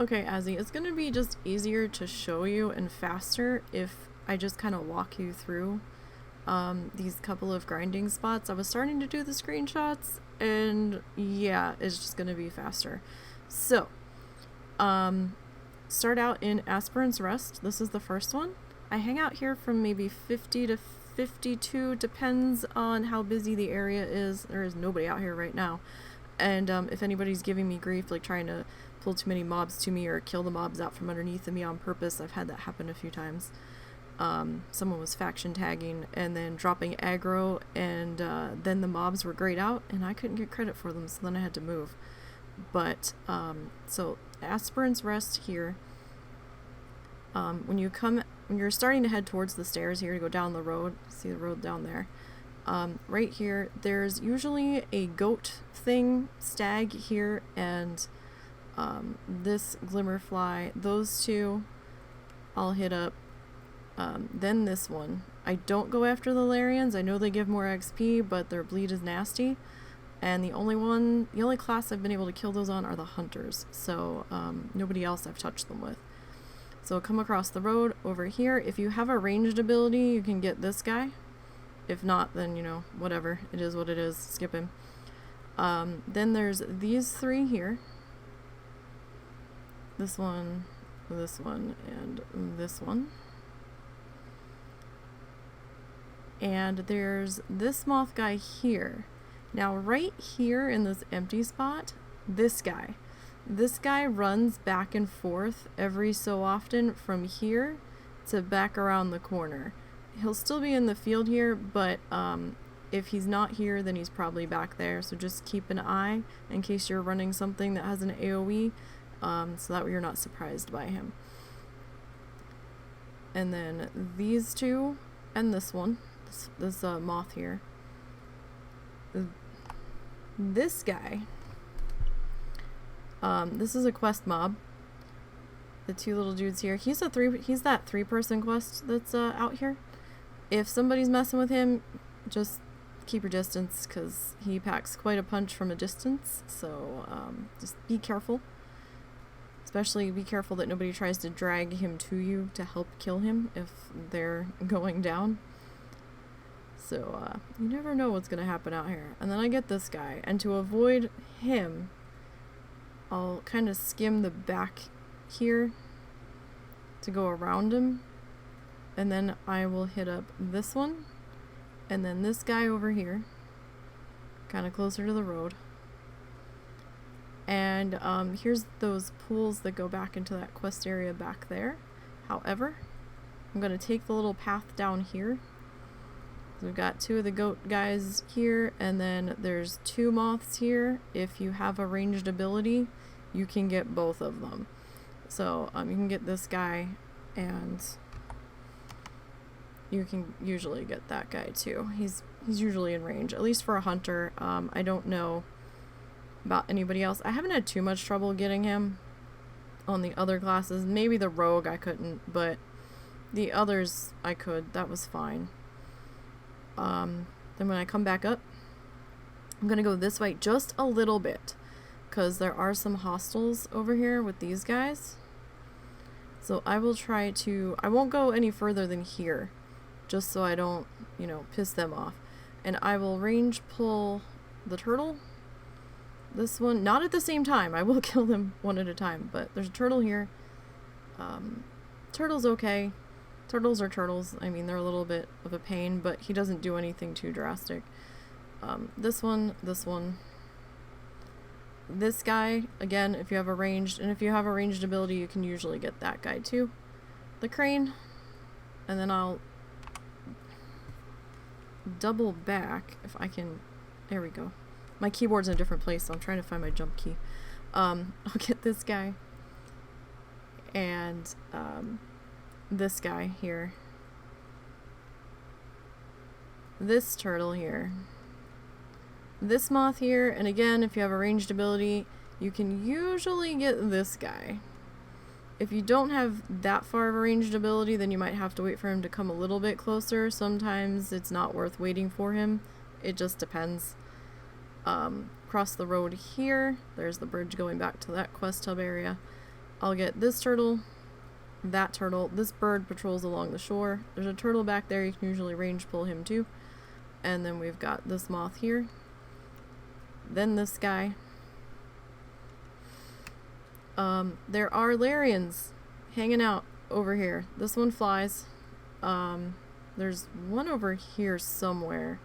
Okay, Azzy, it's gonna be just easier to show you and faster if I just kind of walk you through these couple of grinding spots. I was starting to do the screenshots, and yeah, it's just gonna be faster. So, start out in Aspirin's Rest. This is the first one. I hang out here from maybe 50 to 52, depends on how busy the area is. There is nobody out here right now. And if anybody's giving me grief, like trying to pull too many mobs to me or kill the mobs out from underneath of me on purpose, I've had that happen a few times. Someone was faction tagging and then dropping aggro, and then the mobs were grayed out and I couldn't get credit for them, so then I had to move. But so Aspirin's Rest here, when you're starting to head towards the stairs here to go down the road, see the road down there, right here there's usually a goat thing, stag here, and this glimmerfly. Those two I'll hit up. Then this one. I don't go after the Larians. I know they give more XP, but their bleed is nasty. And the only class I've been able to kill those on are the hunters. So nobody else I've touched them with. So come across the road over here. If you have a ranged ability, you can get this guy. If not, then, you know, whatever. It is what it is. Skip him. Then there's these three here. This one, and this one. And there's this moth guy here. Now right here in this empty spot, this guy runs back and forth every so often from here to back around the corner. He'll still be in the field here, but if he's not here, then he's probably back there. So just keep an eye in case you're running something that has an AoE, so that way you're not surprised by him. And then these two and this one. This moth here. This guy. This is a quest mob. The two little dudes here. He's that 3-person quest that's out here. If somebody's messing with him, just keep your distance, because he packs quite a punch from a distance. So just be careful. Especially be careful that nobody tries to drag him to you to help kill him if they're going down. So, you never know what's gonna happen out here. And then I get this guy, and to avoid him, I'll kind of skim the back here to go around him, and then I will hit up this one, and then this guy over here, kind of closer to the road. And here's those pools that go back into that quest area back there. However, I'm gonna take the little path down here. We've got two of the goat guys here, and then there's two moths here. If you have a ranged ability, you can get both of them. So you can get this guy, and you can usually get that guy too. He's usually in range, at least for a hunter. I don't know about anybody else. I haven't had too much trouble getting him on the other classes. Maybe the rogue I couldn't, but the others I could. That was fine. Then when I come back up, I'm gonna go this way just a little bit, because there are some hostiles over here with these guys. So I will try to, I won't go any further than here, just so I don't, you know, piss them off. And I will range pull the turtle. This one, not at the same time. I will kill them one at a time, but there's a turtle here. Turtle's okay. Turtles are turtles. I mean, they're a little bit of a pain, but he doesn't do anything too drastic. This one. This guy, again, if you have a ranged ability, you can usually get that guy too. The crane, and then I'll double back if I can. There we go. My keyboard's in a different place, so I'm trying to find my jump key. I'll get this guy, and this guy here, this turtle here, this moth here, and again, if you have a ranged ability, you can usually get this guy. If you don't have that far of a ranged ability, then you might have to wait for him to come a little bit closer. Sometimes it's not worth waiting for him. It just depends. Across the road here, there's the bridge going back to that quest hub area. I'll get this turtle, that turtle. This bird patrols along the shore. There's a turtle back there. You can usually range pull him too. And then we've got this moth here. Then this guy. There are Larians hanging out over here. This one flies. There's one over here somewhere.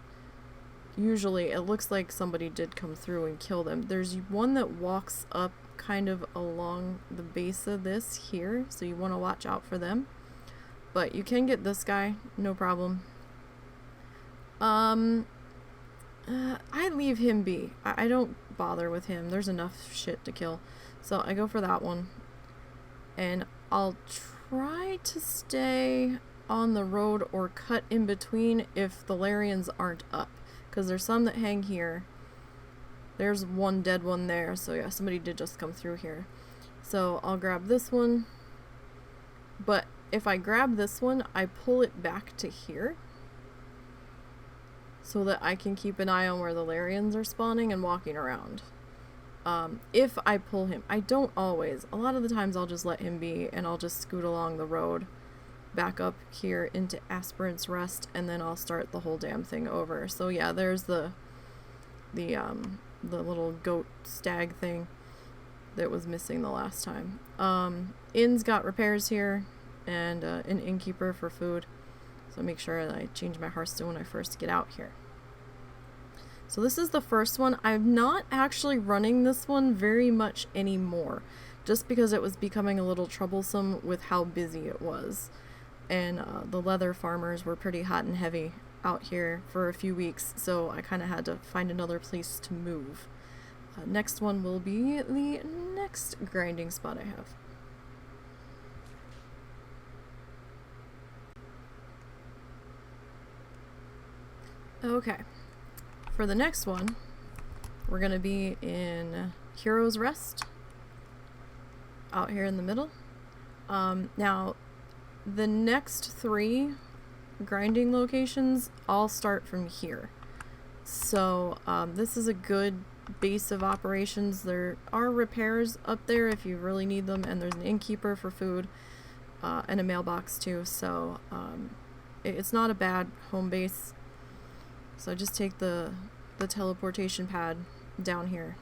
Usually it looks like somebody did come through and kill them. There's one that walks up kind of along the base of this here, so you want to watch out for them. But you can get this guy, no problem. I leave him be. I don't bother with him. There's enough shit to kill. So I go for that one. And I'll try to stay on the road or cut in between if the Larians aren't up. Because there's some that hang here. There's one dead one there. So yeah, somebody did just come through here. So I'll grab this one. But if I grab this one, I pull it back to here. So that I can keep an eye on where the Larians are spawning and walking around. If I pull him. I don't always. A lot of the times I'll just let him be and I'll just scoot along the road back up here into Aspirin's Rest, and then I'll start the whole damn thing over. So yeah, there's the little goat stag thing that was missing the last time. Inn's got repairs here and an innkeeper for food. So make sure that I change my Hearthstone when I first get out here. So this is the first one. I'm not actually running this one very much anymore, just because it was becoming a little troublesome with how busy it was. And the leather farmers were pretty hot and heavy out here for a few weeks, so I kind of had to find another place to move. Next one will be the next grinding spot I have. Okay, for the next one, we're going to be in Hero's Rest, out here in the middle. Now, the next 3 grinding locations all start from here. So, this is a good base of operations. There are repairs up there if you really need them, and there's an innkeeper for food, and a mailbox too, so it's not a bad home base. So just take the teleportation pad down here.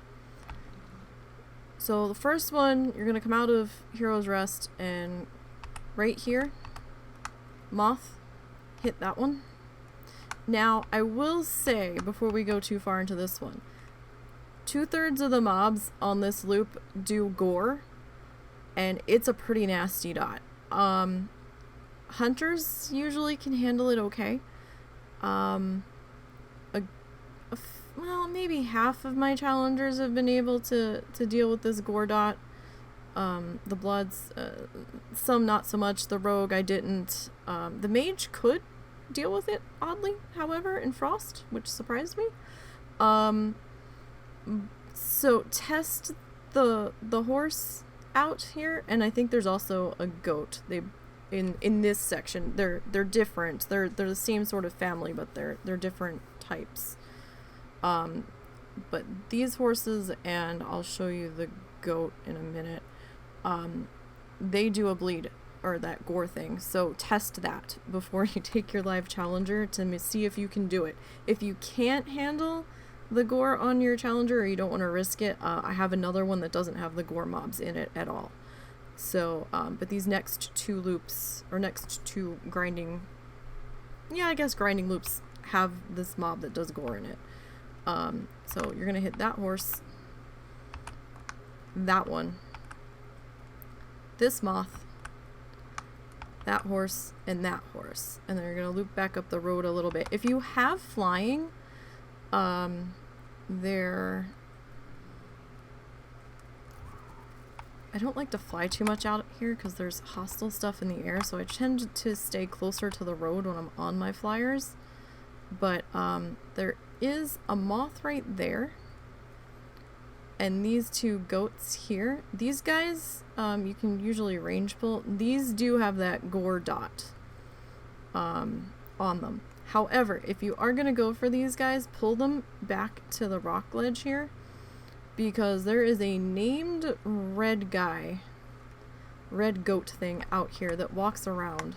So the first one, you're going to come out of Hero's Rest, and right here, moth, hit that one. Now, I will say, before we go too far into this one, 2/3 of the mobs on this loop do gore, and it's a pretty nasty dot. Hunters usually can handle it okay. Well, maybe half of my challengers have been able to deal with this gore dot. The bloods, some not so much. The rogue, I didn't. The mage could deal with it, oddly, however, in Frost, which surprised me. So test the horse out here, and I think there's also a goat. They in this section, they're different. They're the same sort of family, but they're different types. But these horses, and I'll show you the goat in a minute, they do a bleed, or that gore thing, so test that before you take your live challenger to see if you can do it. If you can't handle the gore on your challenger, or you don't want to risk it, I have another one that doesn't have the gore mobs in it at all. So, but these next 2 loops, or next 2 grinding, yeah, I guess grinding loops have this mob that does gore in it. So you're gonna hit that horse, that one, this moth, that horse, and that horse, and then you're gonna loop back up the road a little bit. If you have flying, there, I don't like to fly too much out here because there's hostile stuff in the air, so I tend to stay closer to the road when I'm on my flyers. But there is a moth right there, and these 2 goats here, these guys, you can usually range pull. These do have that gore dot on them. However, if you are going to go for these guys, pull them back to the rock ledge here, because there is a named red guy red goat thing out here that walks around.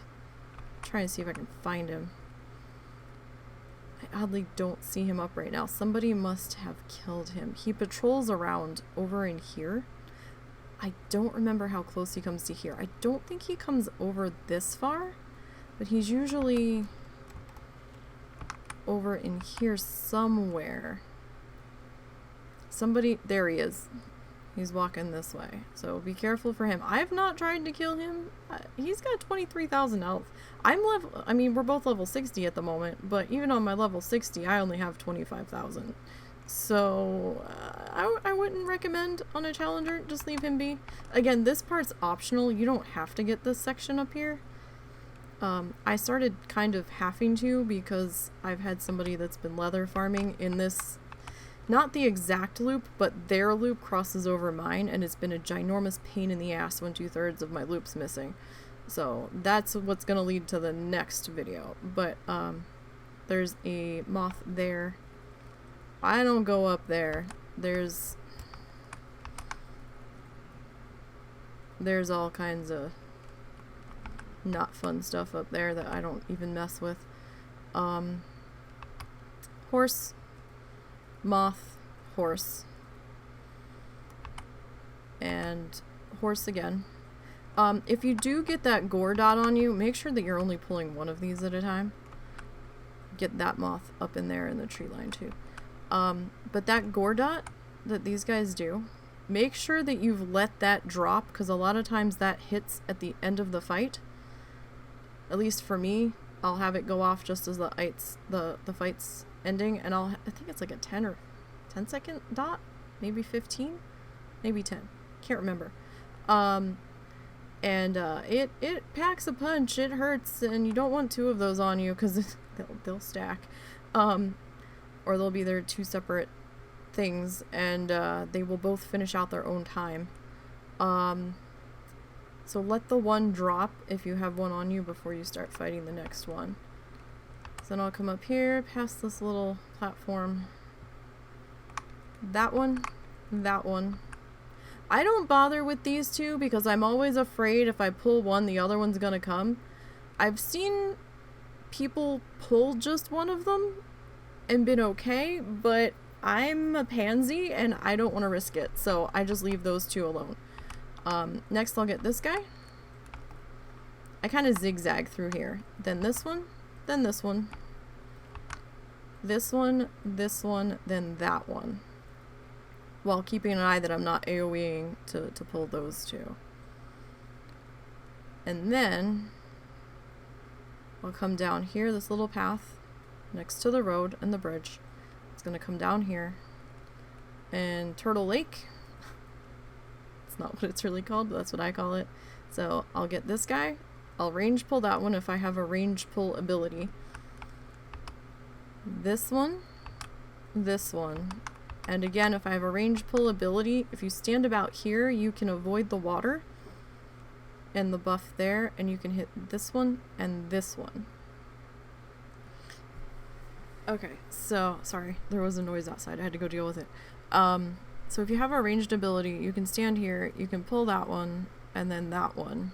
I'm trying to see if I can find him. I oddly don't see him up right now. Somebody must have killed him. He patrols around over in here. I don't remember how close he comes to here. I don't think he comes over this far, but he's usually over in here somewhere. Somebody, there he is. He's walking this way, so be careful for him. I've not tried to kill him. He's got 23,000 health. I mean, we're both level 60 at the moment, but even on my level 60, I only have 25,000. So, I wouldn't recommend on a challenger, just leave him be. Again, this part's optional. You don't have to get this section up here. I started kind of having to because I've had somebody that's been leather farming in this, not the exact loop, but their loop crosses over mine, and it's been a ginormous pain in the ass when 2/3 of my loop's missing. So that's what's gonna lead to the next video. But there's a moth there. I don't go up there. There's all kinds of not fun stuff up there that I don't even mess with. Horse, moth, horse, and horse again. If you do get that gore dot on you, make sure that you're only pulling one of these at a time. Get that moth up in there in the tree line too. But that gore dot that these guys do, make sure that you've let that drop, because a lot of times that hits at the end of the fight. At least for me, I'll have it go off just as the fight's ending, and I think it's like a 10 or 10 second dot, maybe 15, maybe 10, can't remember. It packs a punch, it hurts, and you don't want 2 of those on you because they'll stack. Or they'll be their 2 separate things, and they will both finish out their own time. So let the one drop if you have one on you before you start fighting the next one. So then I'll come up here, past this little platform. That one, that one. I don't bother with these 2 because I'm always afraid if I pull one, the other one's gonna come. I've seen people pull just one of them and been okay, but I'm a pansy and I don't want to risk it, so I just leave those 2 alone. Next I'll get this guy. I kind of zigzag through here. Then this one, then this one. This one, then that one. While keeping an eye that I'm not AoEing to pull those 2. And then I'll come down here, this little path next to the road and the bridge. It's gonna come down here. And Turtle Lake. It's not what it's really called, but that's what I call it. So I'll get this guy. I'll range pull that one if I have a range pull ability. This one. And again, if I have a range pull ability, if you stand about here, you can avoid the water and the buff there, and you can hit this one and this one. Okay, so, sorry, there was a noise outside, I had to go deal with it. So if you have a ranged ability, you can stand here, you can pull that one, and then that one,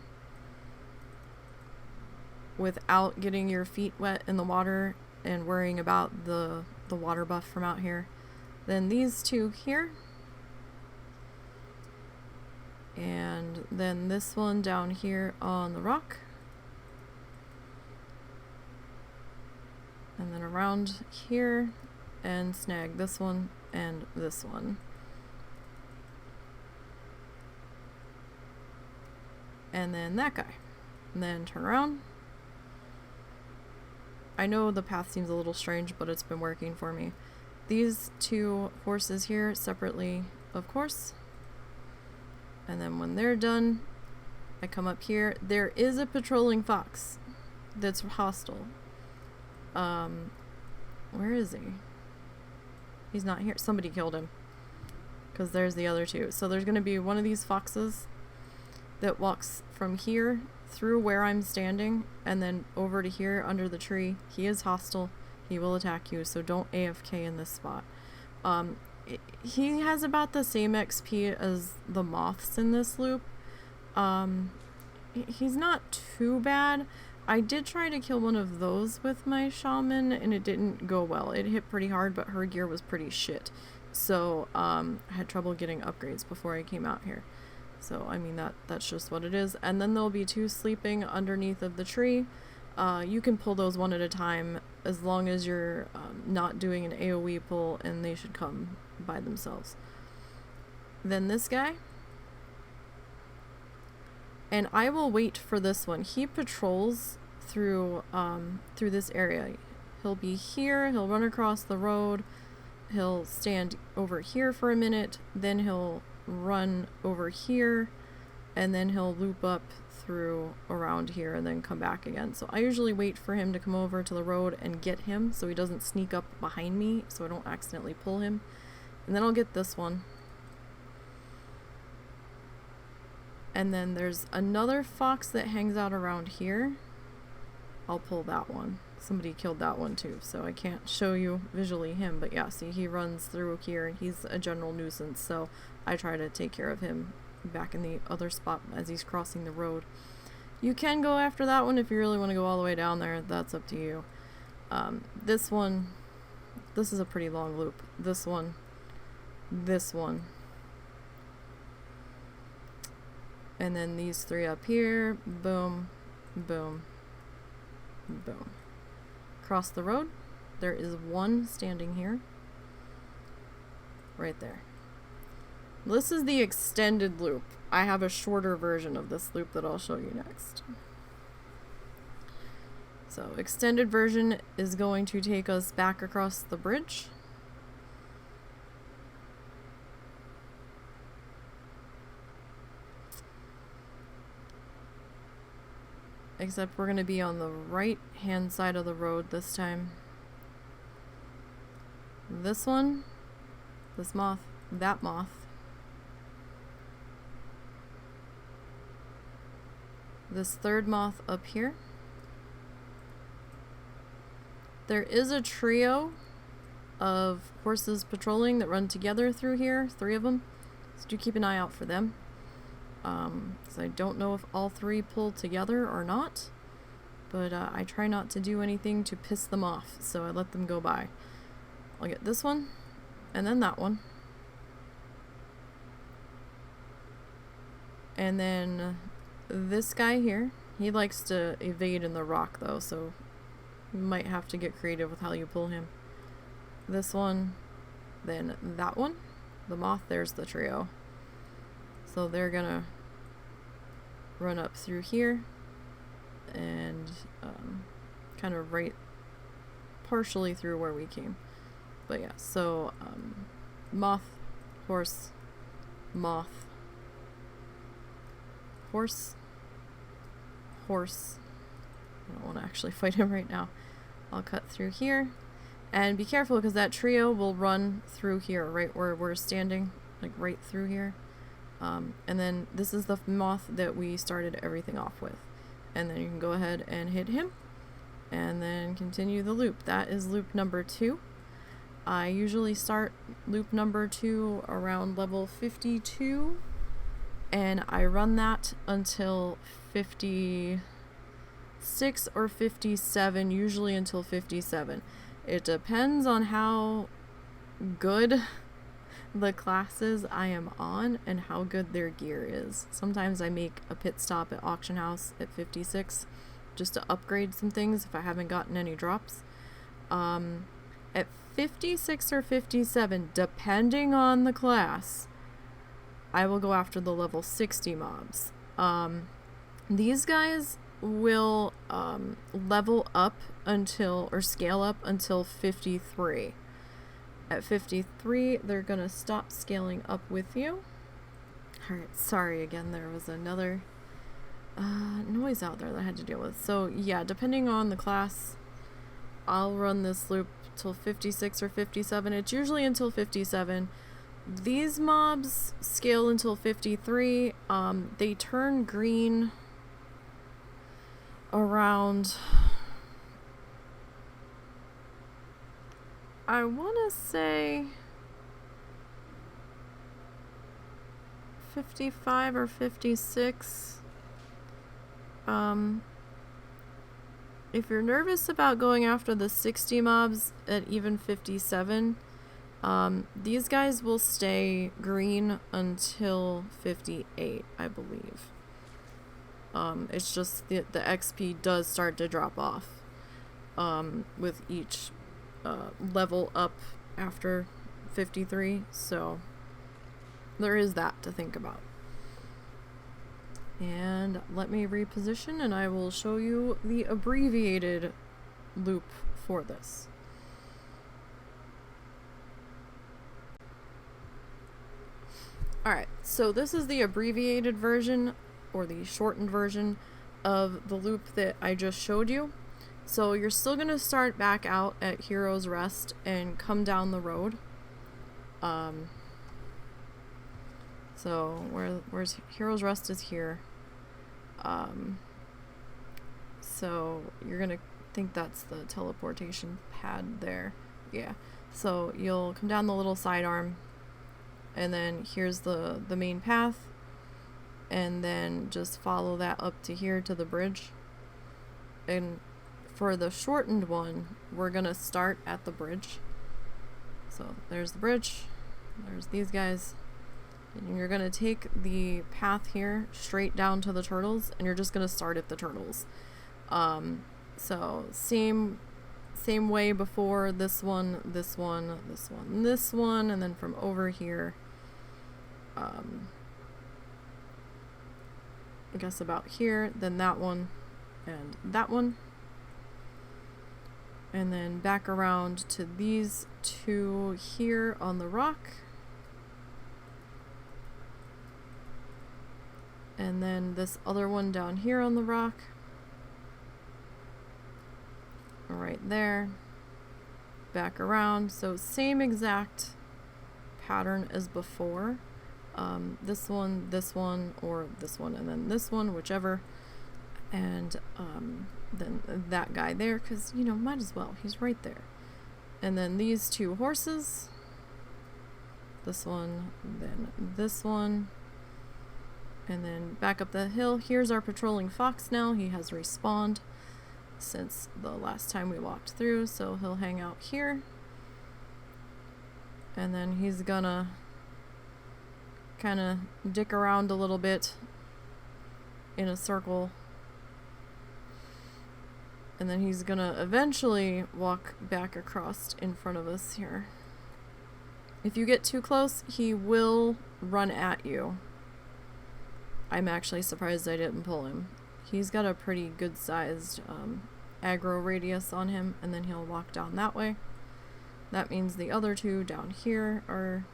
without getting your feet wet in the water and worrying about the water buff from out here. Then these 2 here, and then this one down here on the rock, and then around here, and snag this one and this one. And then that guy. And then turn around. I know the path seems a little strange, but it's been working for me. These 2 horses here separately, of course. And then when they're done, I come up here. There is a patrolling fox that's hostile. Where is he? He's not here. Somebody killed him. Because there's the other 2. So there's going to be one of these foxes that walks from here through where I'm standing and then over to here under the tree. He is hostile. He will attack you, so don't AFK in this spot. He has about the same XP as the moths in this loop. he's not too bad. I did try to kill one of those with my shaman, and it didn't go well. It hit pretty hard, but her gear was pretty shit. So, I had trouble getting upgrades before I came out here. So, I mean, that's just what it is. And then there'll be 2 sleeping underneath of the tree. You can pull those one at a time as long as you're not doing an AoE pull, and they should come by themselves. Then this guy. And I will wait for this one. He patrols through this area. He'll be here, he'll run across the road, he'll stand over here for a minute, then he'll run over here, and then he'll loop up through around here and then come back again. So I usually wait for him to come over to the road and get him so he doesn't sneak up behind me so I don't accidentally pull him. And then I'll get this one. And then there's another fox that hangs out around here. I'll pull that one. Somebody killed that one too, so I can't show you visually him. But yeah, see, he runs through here and he's a general nuisance, so I try to take care of him back in the other spot as he's crossing the road. You can go after that one if you really want to go all the way down there. That's up to you. This one, this is a pretty long loop. This one. And then these 3 up here, boom, boom, boom. Across the road, there is 1 standing here. Right there. This is the extended loop. I have a shorter version of this loop that I'll show you next. So, extended version is going to take us back across the bridge. Except we're going to be on the right hand side of the road this time. This one, this moth, that moth. This 3rd moth up here. There is a trio of horses patrolling that run together through here, 3 of them. So do keep an eye out for them. Because I don't know if all 3 pull together or not, but I try not to do anything to piss them off, so I let them go by. I'll get this one, and then that one. And then this guy here, he likes to evade in the rock though, so you might have to get creative with how you pull him. This one, then that one. The moth, there's the trio. So they're gonna run up through here and kind of right partially through where we came. But yeah, so moth, horse, moth, horse, horse. I don't want to actually fight him right now. I'll cut through here. And be careful because that trio will run through here, right where we're standing, like right through here. And then this is the moth that we started everything off with. And then you can go ahead and hit him and then continue the loop. That is loop number 2. I usually start loop number 2 around level 52 and I run that until 56 or 57, usually until 57. It depends on how good the classes I am on and how good their gear is. Sometimes I make a pit stop at auction house at 56 just to upgrade some things if I haven't gotten any drops. At 56 or 57, depending on the class, I will go after the level 60 mobs. These guys will level up until, or scale up until 53. At 53, they're gonna stop scaling up with you. Alright, sorry again, there was another noise out there that I had to deal with. So yeah, depending on the class, I'll run this loop till 56 or 57. It's usually until 57. These mobs scale until 53. They turn green around, I want to say 55 or 56. if you're nervous about going after the 60 mobs at even 57, these guys will stay green until 58, I believe. It's just the XP does start to drop off with each level up after 53, so there is that to think about. And let me reposition and I will show you the abbreviated loop for this. Alright, so this is the abbreviated version, or the shortened version, of the loop that I just showed you. So you're still going to start back out at Hero's Rest and come down the road. So where's Hero's Rest is here. So you're gonna think that's the teleportation pad there. Yeah. So you'll come down the little sidearm, and then here's the main path, and then just follow that up to here to the bridge. And for the shortened one, we're gonna start at the bridge. So there's the bridge, there's these guys. And you're gonna take the path here straight down to the turtles, and you're just gonna start at the turtles. So same way before, this one, this one, this one, this one, and then from over here, I guess about here, then that one, and that one. And then back around to these two here on the rock. And then this other one down here on the rock. Right there. Back around. So same exact pattern as before. This one, or this one, and then this one, whichever. And then that guy there, because, you know, might as well. He's right there. And then these two horses. This one, then this one. And then back up the hill. Here's our patrolling fox now. He has respawned since the last time we walked through, so he'll hang out here. And then he's gonna kind of dick around a little bit in a circle. And then he's gonna eventually walk back across in front of us here. If you get too close, he will run at you. I'm actually surprised I didn't pull him. He's got a pretty good sized aggro radius on him, and then he'll walk down that way. That means the other two down here are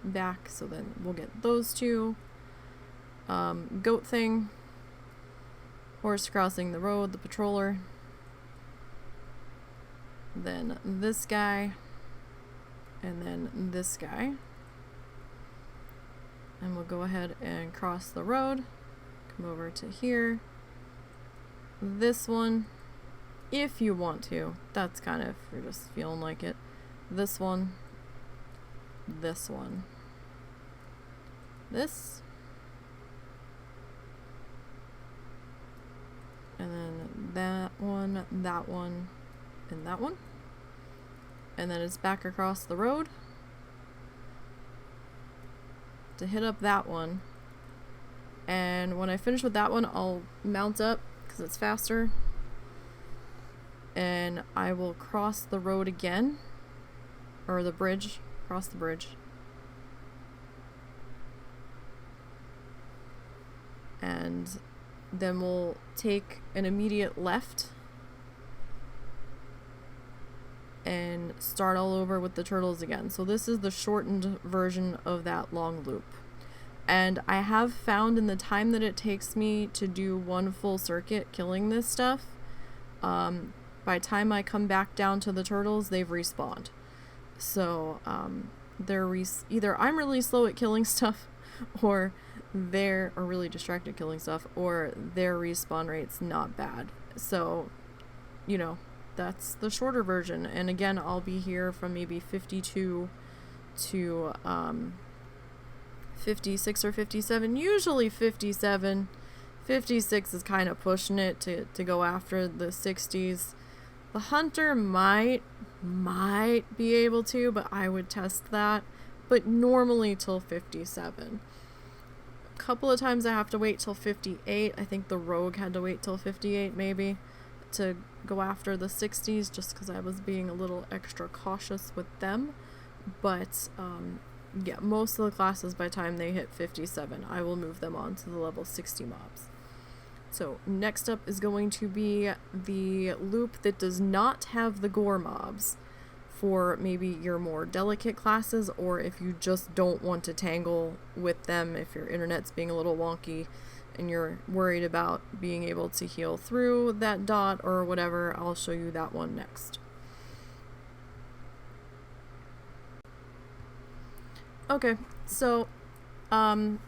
back, so then we'll get those two. Goat thing, horse crossing the road, the patroller. Then this guy, and then this guy. And we'll go ahead and cross the road, come over to here. This one, if you want to, that's kind of, if you're just feeling like it. This one, this one, this, and then that one, and that one. And then it's back across the road to hit up that one. And when I finish with that one, I'll mount up because it's faster, and I will cross the road again, or the bridge, cross the bridge, and then we'll take an immediate left and start all over with the turtles again. So this is the shortened version of that long loop. And I have found in the time that it takes me to do one full circuit killing this stuff, by the time I come back down to the turtles, they've respawned. So they're either I'm really slow at killing stuff, or they're really distracted killing stuff, or their respawn rate's not bad. So, you know, that's the shorter version. And again, I'll be here from maybe 52 to 56 or 57, usually 57. 56 is kind of pushing it to go after the 60s. The hunter might be able to, but I would test that. But normally till 57. A couple of times I have to wait till 58. I think the rogue had to wait till 58 maybe to go after the 60s just because I was being a little extra cautious with them. But yeah, most of the classes by the time they hit 57, I will move them on to the level 60 mobs. So next up is going to be the loop that does not have the gore mobs for maybe your more delicate classes, or if you just don't want to tangle with them, if your internet's being a little wonky and you're worried about being able to heal through that dot or whatever. I'll show you that one next. Okay, so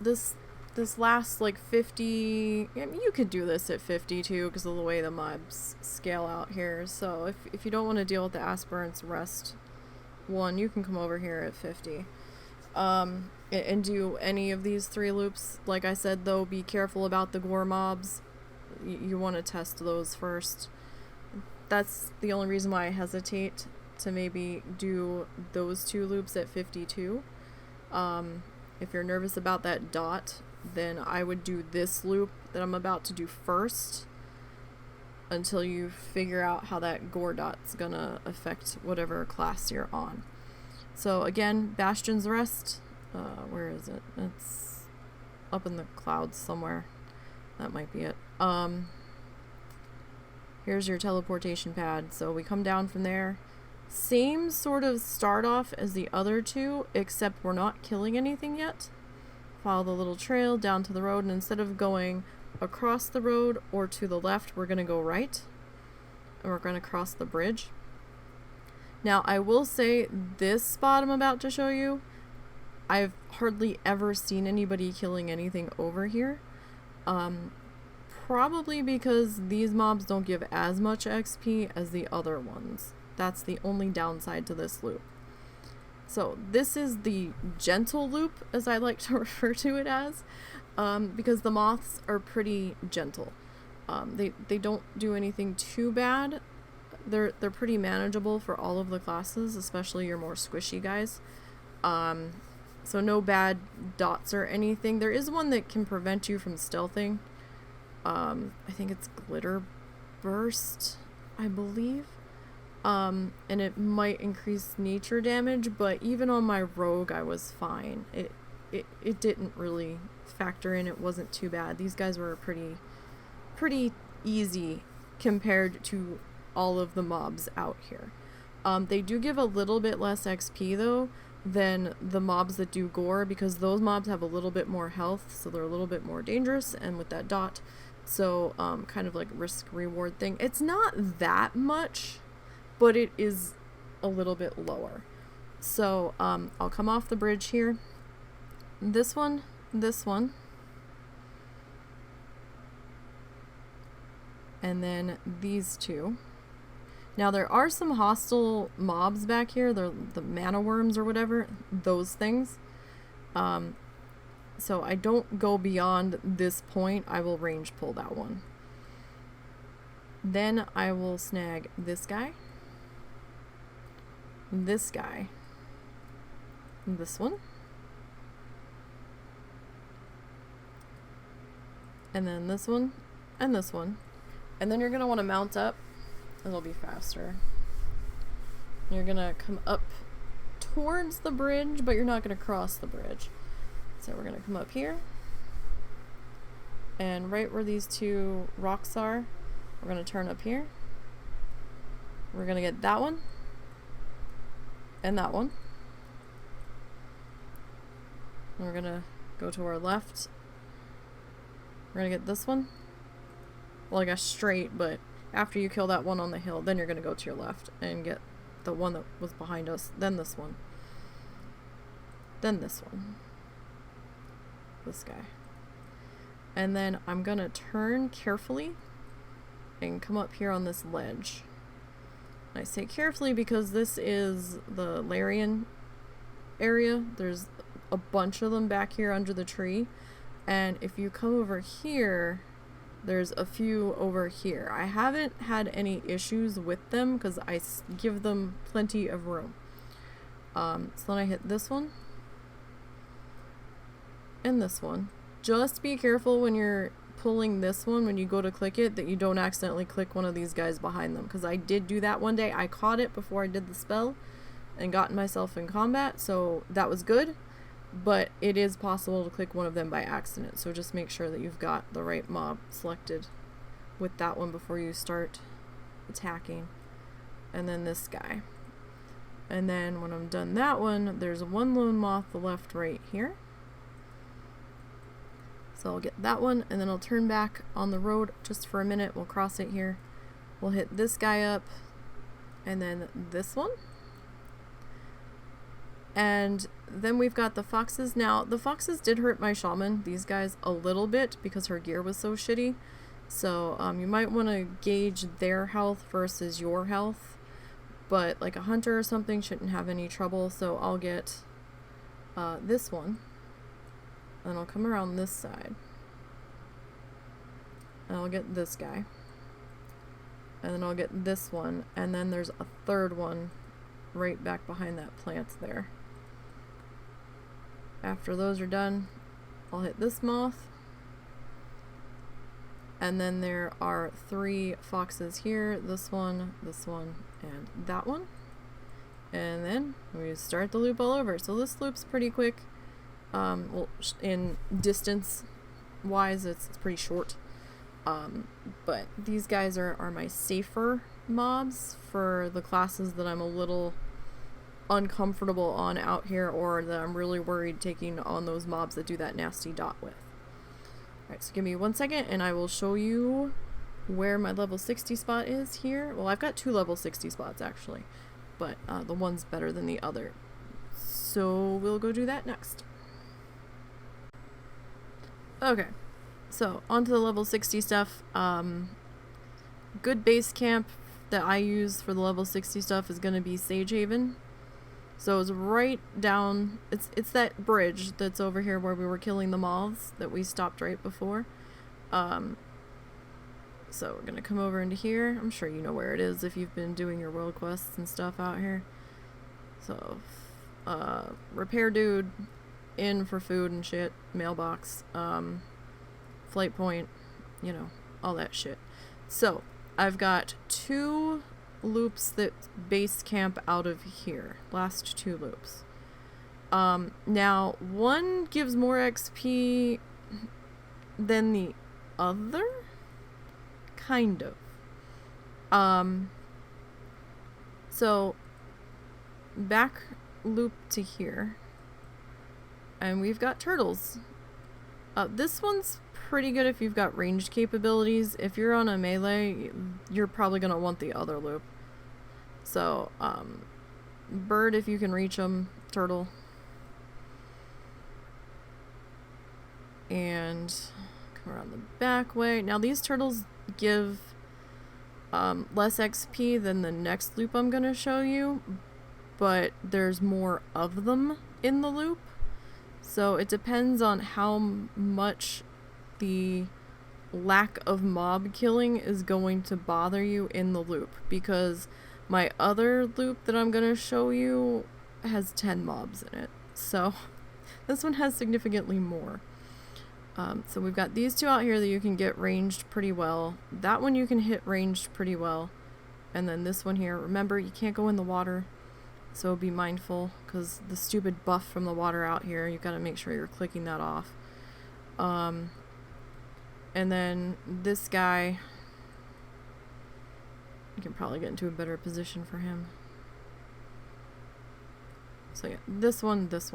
this last like 50, I mean, you could do this at 52 because of the way the mobs scale out here. So if you don't want to deal with the Aspirin's rest one, you can come over here at 50. And do any of these 3 loops. Like I said though, be careful about the gore mobs. You want to test those first. That's the only reason why I hesitate to maybe do those 2 loops at 52. If you're nervous about that dot, then I would do this loop that I'm about to do first until you figure out how that gore dot's gonna affect whatever class you're on. So again, Bastion's Rest, where is it? It's up in the clouds somewhere. That might be it. Here's your teleportation pad. So we come down from there. Same sort of start off as the other 2, except we're not killing anything yet. Follow the little trail down to the road, and instead of going across the road or to the left, we're going to go right. And we're going to cross the bridge. Now, I will say this spot I'm about to show you, I've hardly ever seen anybody killing anything over here. Probably because these mobs don't give as much XP as the other ones. That's the only downside to this loop. So this is the gentle loop, as I like to refer to it as, because the moths are pretty gentle. They don't do anything too bad. They're pretty manageable for all of the classes, especially your more squishy guys. So no bad dots or anything. There is one that can prevent you from stealthing. I think it's Glitter Burst, I believe. And it might increase nature damage, but even on my rogue I was fine. It didn't really factor in. It wasn't too bad. These guys were pretty easy compared to all of the mobs out here. They do give a little bit less XP though than the mobs that do gore, because those mobs have a little bit more health, so they're a little bit more dangerous, and with that dot, so kind of like risk reward thing. It's not that much, but it is a little bit lower. So I'll come off the bridge here. This one, and then these 2. Now there are some hostile mobs back here. They're the mana worms or whatever, those things. So I don't go beyond this point. I will range pull that one. Then I will snag this guy, this guy, this one, and then this one, and this one. And then you're going to want to mount up. It'll be faster. You're going to come up towards the bridge, but you're not going to cross the bridge. So we're going to come up here. And right where these 2 rocks are, we're going to turn up here. We're going to get that one. And that one. And we're going to go to our left. We're going to get this one. Well, I guess straight, but after you kill that one on the hill, then you're going to go to your left and get the one that was behind us. Then this one. Then this one. This guy. And then I'm going to turn carefully and come up here on this ledge. I say carefully because this is the Larian area. There's a bunch of them back here under the tree. And if you come over here, there's a few over here. I haven't had any issues with them because I give them plenty of room. So then I hit this one and this one. Just be careful when you're pulling this one, when you go to click it, that you don't accidentally click one of these guys behind them, because I did do that one day. I caught it before I did the spell and gotten myself in combat, so that was good, but it is possible to click one of them by accident, so just make sure that you've got the right mob selected with that one before you start attacking. And then this guy. And then when I'm done that one, there's one lone moth left right here. So I'll get that one, and then I'll turn back on the road just for a minute. We'll cross it here. We'll hit this guy up, and then this one. And then we've got the foxes. Now, the foxes did hurt my shaman, these guys, a little bit because her gear was so shitty. So you might want to gauge their health versus your health. But like a hunter or something shouldn't have any trouble. So I'll get this one. And I'll come around this side. And I'll get this guy. And then I'll get this one. And then there's a third one right back behind that plant there. After those are done, I'll hit this moth. And then there are 3 foxes here. This one, and that one. And then we start the loop all over. So this loop's pretty quick. Well, in distance wise, it's pretty short. But these guys are my safer mobs for the classes that I'm a little uncomfortable on out here, or that I'm really worried taking on those mobs that do that nasty dot with. Alright, so give me 1 second and I will show you where my level 60 spot is here. Well, I've got 2 level 60 spots actually, but the one's better than the other. So we'll go do that next. Okay, so onto the level 60 stuff. Good base camp that I use for the level 60 stuff is going to be Sage Haven. So it's right down, it's that bridge that's over here where we were killing the moths that we stopped right before. So we're going to come over into here. I'm sure you know where it is if you've been doing your world quests and stuff out here. So, repair dude, in for food and shit, mailbox, flight point, you know, all that shit. So, I've got 2 loops that base camp out of here. Last 2 loops. Now, one gives more XP than the other? Kind of. So, back loop to here. And we've got turtles. This one's pretty good if you've got ranged capabilities. If you're on a melee, you're probably going to want the other loop. So, bird if you can reach them, turtle. And come around the back way. Now these turtles give less XP than the next loop I'm going to show you, but there's more of them in the loop. So it depends on how much the lack of mob killing is going to bother you in the loop, because my other loop that I'm going to show you has 10 mobs in it. So this one has significantly more. So we've got these 2 out here that you can get ranged pretty well. That one you can hit ranged pretty well. And then this one here, remember you can't go in the water. So be mindful, because the stupid buff from the water out here, you've got to make sure you're clicking that off. And then this guy, you can probably get into a better position for him. So yeah, this one, this,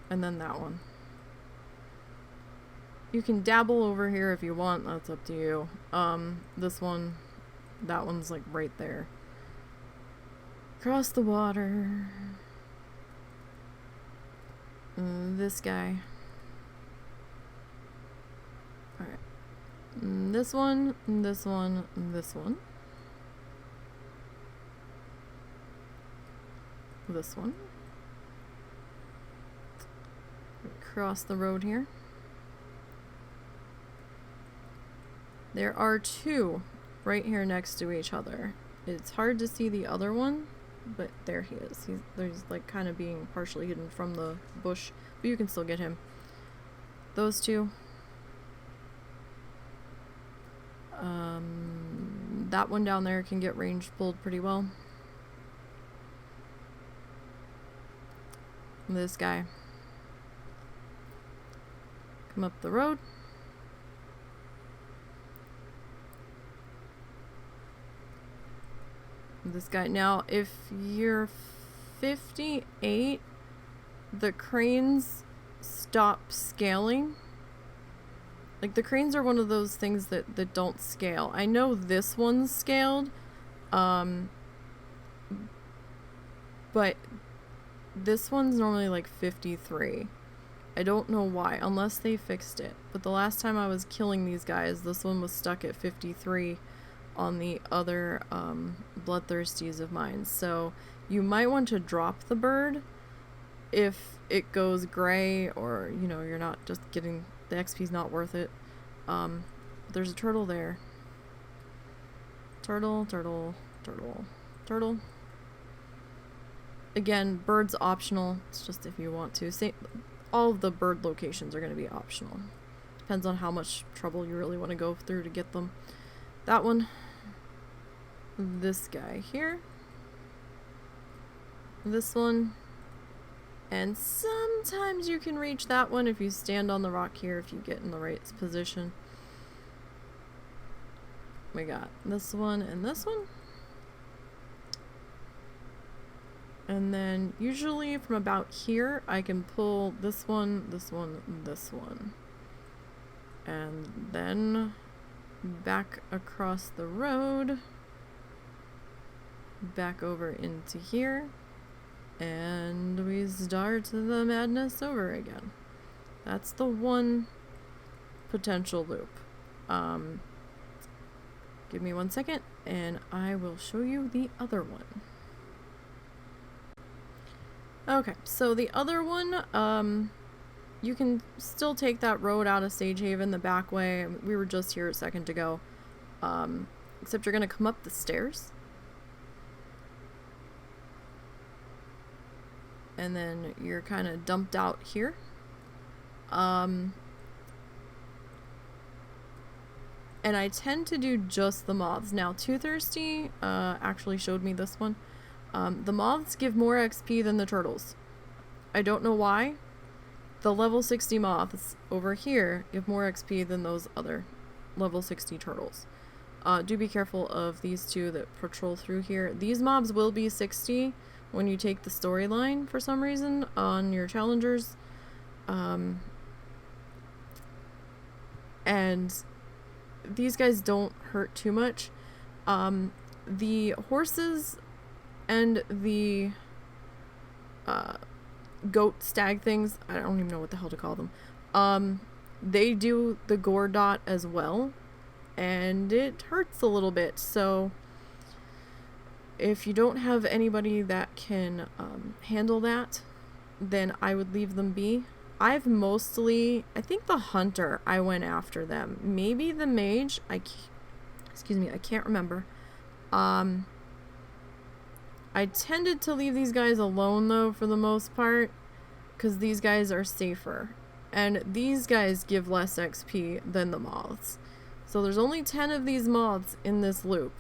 and then that one. You can dabble over here if you want, that's up to you. This one, that one's like right there. Cross the water. This guy. Alright. This one, this one, this one. This one. across the road here. There are two right here next to each other. It's hard to see the other one, but there he is. There's like kind of being partially hidden from the bush, but you can still get him. Those two. That one down there can get range pulled pretty well. This guy. Come up the road. This guy. Now, if you're 58, the cranes stop scaling. Like, the cranes are one of those things that don't scale. I know this one's scaled, but this one's normally like 53. I don't know why, unless they fixed it. But the last time I was killing these guys, this one was stuck at 53 on the other bloodthirsties of mine. So you might want to drop the bird if it goes gray, or, you know, you're not just getting... the XP's not worth it. There's a turtle there. Turtle. Again, bird's optional. It's just if you want to. All of the bird locations are going to be optional. Depends on how much trouble you really want to go through to get them. That one. This guy here. This one. And sometimes you can reach that one if you stand on the rock here, if you get in the right position. We got this one and this one. And then usually from about here, I can pull this one, this one, this one. And then back across the road, back over into here. And we start the madness over again. That's the one potential loop. Give me 1 second and I will show you the other one. Okay, so the other one, you can still take that road out of Sagehaven the back way. We were just here a second ago. Except you're gonna come up the stairs. And then you're kind of dumped out here. And I tend to do just the moths. Now, Too Thirsty actually showed me this one. The moths give more XP than the turtles. I don't know why. The level 60 moths over here give more XP than those other level 60 turtles. Do be careful of these two that patrol through here. These mobs will be 60 when you take the storyline for some reason on your challengers. And these guys don't hurt too much. The horses and the goat stag things, I don't even know what the hell to call them, they do the gore dot as well, and it hurts a little bit. So if you don't have anybody that can handle that, then I would leave them be. I think the hunter, I went after them. Maybe the mage, I can't remember. I tended to leave these guys alone though for the most part, because these guys are safer. And these guys give less XP than the moths. So there's only 10 of these moths in this loop.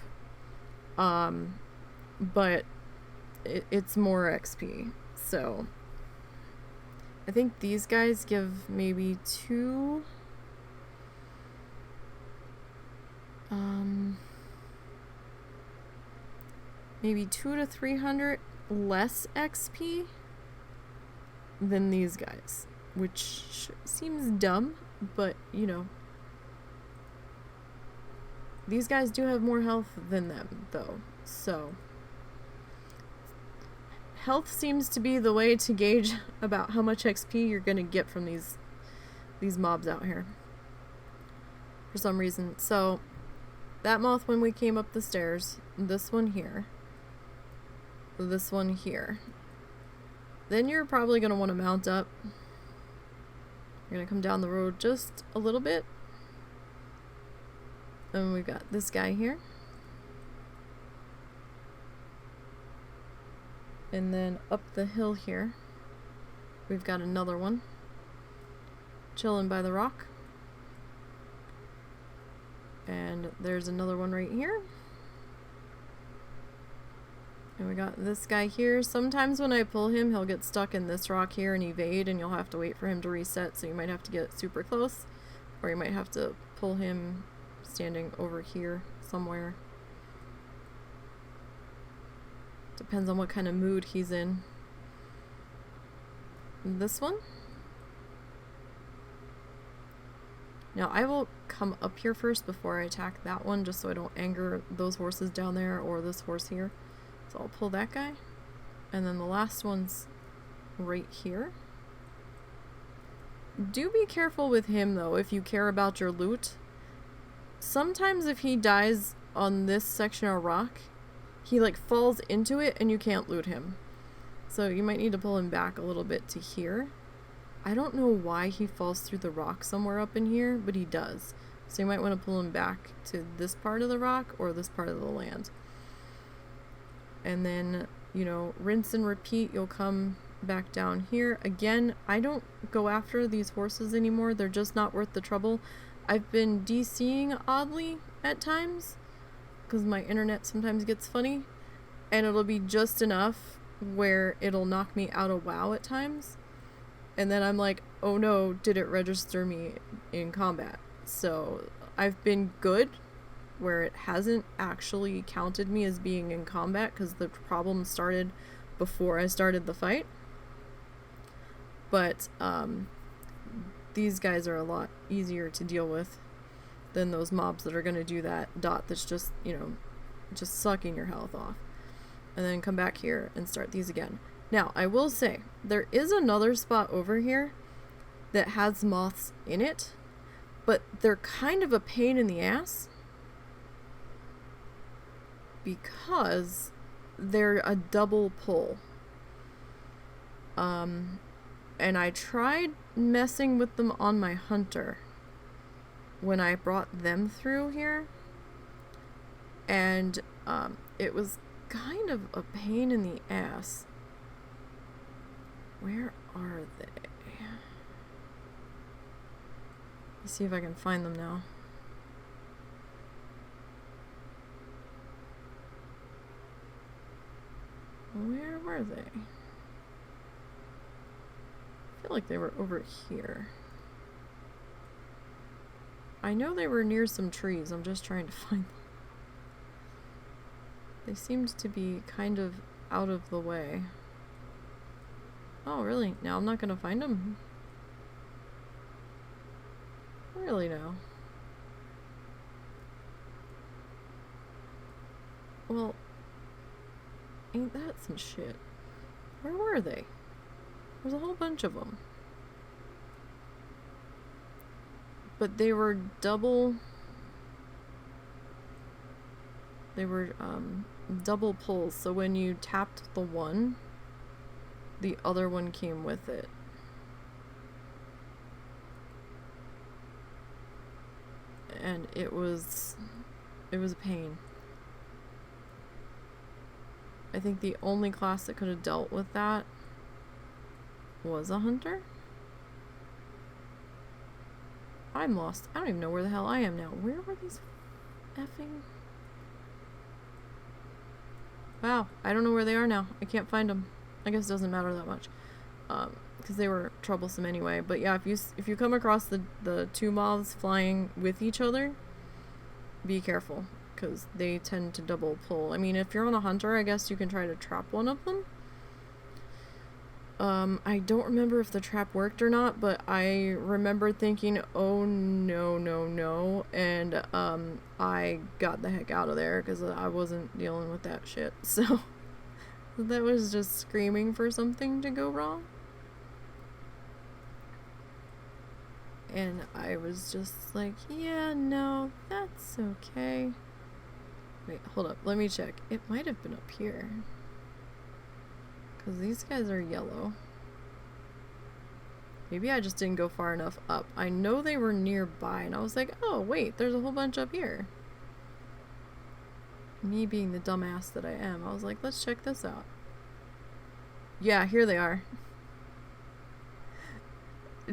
But it's more XP. So I think these guys give maybe 2 to 300 less XP than these guys, which seems dumb, but you know, these guys do have more health than them though. So health seems to be the way to gauge about how much XP you're gonna get from these mobs out here for some reason. So that moth when we came up the stairs, this one here, this one here, then you're probably gonna want to mount up We're gonna come down the road just a little bit. And we've got this guy here. And then up the hill here, we've got another one. Chilling by the rock. And there's another one right here. And we got this guy here. Sometimes when I pull him, he'll get stuck in this rock here and evade, and you'll have to wait for him to reset, so you might have to get super close. Or you might have to pull him standing over here somewhere. Depends on what kind of mood he's in. This one. Now I will come up here first before I attack that one, just so I don't anger those horses down there or this horse here. So I'll pull that guy. And then the last one's right here. Do be careful with him though if you care about your loot. Sometimes if he dies on this section of rock, he like falls into it and you can't loot him. So you might need to pull him back a little bit to here. I don't know why he falls through the rock somewhere up in here, but he does. So you might want to pull him back to this part of the rock or this part of the land. And then, you know, rinse and repeat. You'll come back down here. Again, I don't go after these horses anymore. They're just not worth the trouble. I've been DCing oddly at times because my internet sometimes gets funny. And it'll be just enough where it'll knock me out of WoW at times. And then I'm like, oh no, did it register me in combat? So I've been good where it hasn't actually counted me as being in combat because the problem started before I started the fight. But these guys are a lot easier to deal with than those mobs that are going to do that dot that's just, you know, just sucking your health off. And then come back here and start these again. Now, I will say, there is another spot over here that has moths in it, but they're kind of a pain in the ass because they're a double pull. And I tried messing with them on my hunter when I brought them through here, and it was kind of a pain in the ass. Where are they? Let's see if I can find them now. Where were they? I feel like they were over here. I know they were near some trees. I'm just trying to find them. They seemed to be kind of out of the way. Oh, really? Now I'm not gonna find them? Really now? Well, ain't that some shit? Where were they? There's a whole bunch of them. But they were double... They were, double pulls, so when you tapped the one, the other one came with it. And it was a pain. I think the only class that could have dealt with that was a hunter. I'm lost. I don't even know where the hell I am now. Where were these effing... Wow, I don't know where they are now. I can't find them. I guess it doesn't matter that much, because they were troublesome anyway. But yeah, if you come across the two moths flying with each other, be careful, because they tend to double pull. I mean, if you're on a hunter, I guess you can try to trap one of them. I don't remember if the trap worked or not, but I remember thinking, oh no, no, no, and I got the heck out of there because I wasn't dealing with that shit. So that was just screaming for something to go wrong. And I was just like, yeah, no, that's okay. Wait, hold up, let me check. It might have been up here. Because these guys are yellow. Maybe I just didn't go far enough up. I know they were nearby, and I was like, oh, wait, there's a whole bunch up here. Me being the dumbass that I am, I was like, let's check this out. Yeah, here they are.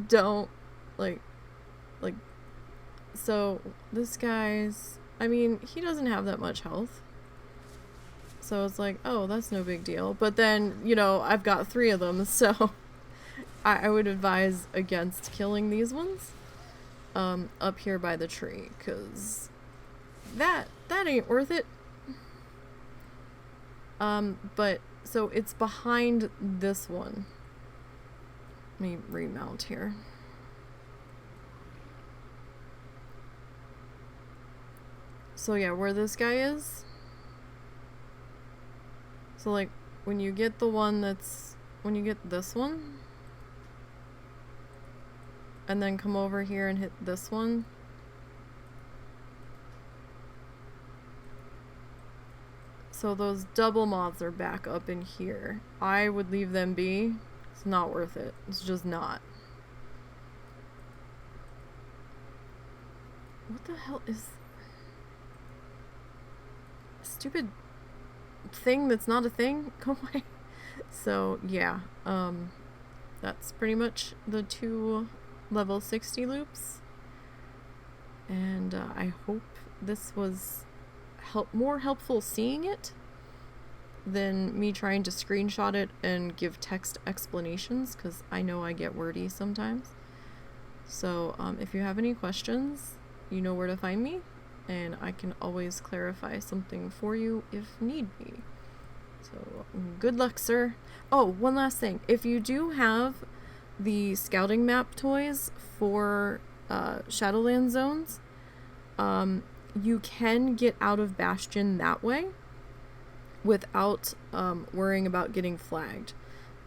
Don't, like, so this guy's, I mean, he doesn't have that much health. So it's like, oh, that's no big deal. But then, you know, I've got 3 of them, so I would advise against killing these ones up here by the tree, because that ain't worth it. But so it's behind this one. Let me remount here. So yeah, where this guy is. So like when you get the one that's, when you get this one, and then come over here and hit this one. So those double moths are back up in here. I would leave them be. It's not worth it. It's just not. What the hell is a stupid thing that's not a thing? Go away. So yeah, that's pretty much the 2 level 60 loops. And I hope this was more helpful seeing it than me trying to screenshot it and give text explanations, because I know I get wordy sometimes. So if you have any questions, you know where to find me, and I can always clarify something for you if need be. So good luck, sir. Oh, one last thing. If you do have the scouting map toys for Shadowland zones, you can get out of Bastion that way without worrying about getting flagged.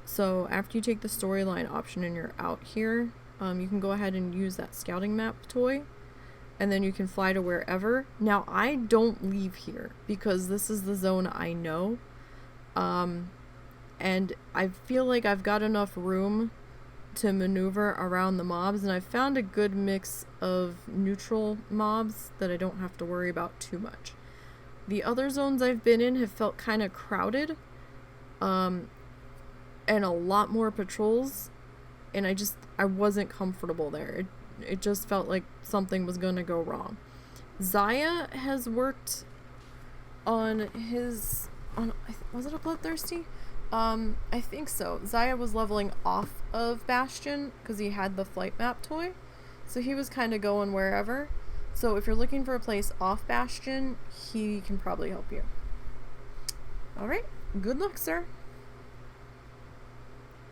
So after you take the storyline option and you're out here, you can go ahead and use that scouting map toy, and then you can fly to wherever. Now, I don't leave here because this is the zone I know, and I feel like I've got enough room to maneuver around the mobs, and I've found a good mix of neutral mobs that I don't have to worry about too much. The other zones I've been in have felt kind of crowded, and a lot more patrols, and I wasn't comfortable there. It just felt like something was gonna go wrong. Zaya has worked on his, was it a Bloodthirsty? I think so. Zaya was leveling off of Bastion because he had the flight map toy, so he was kind of going wherever. So if you're looking for a place off Bastion, he can probably help you. Alright, good luck, sir.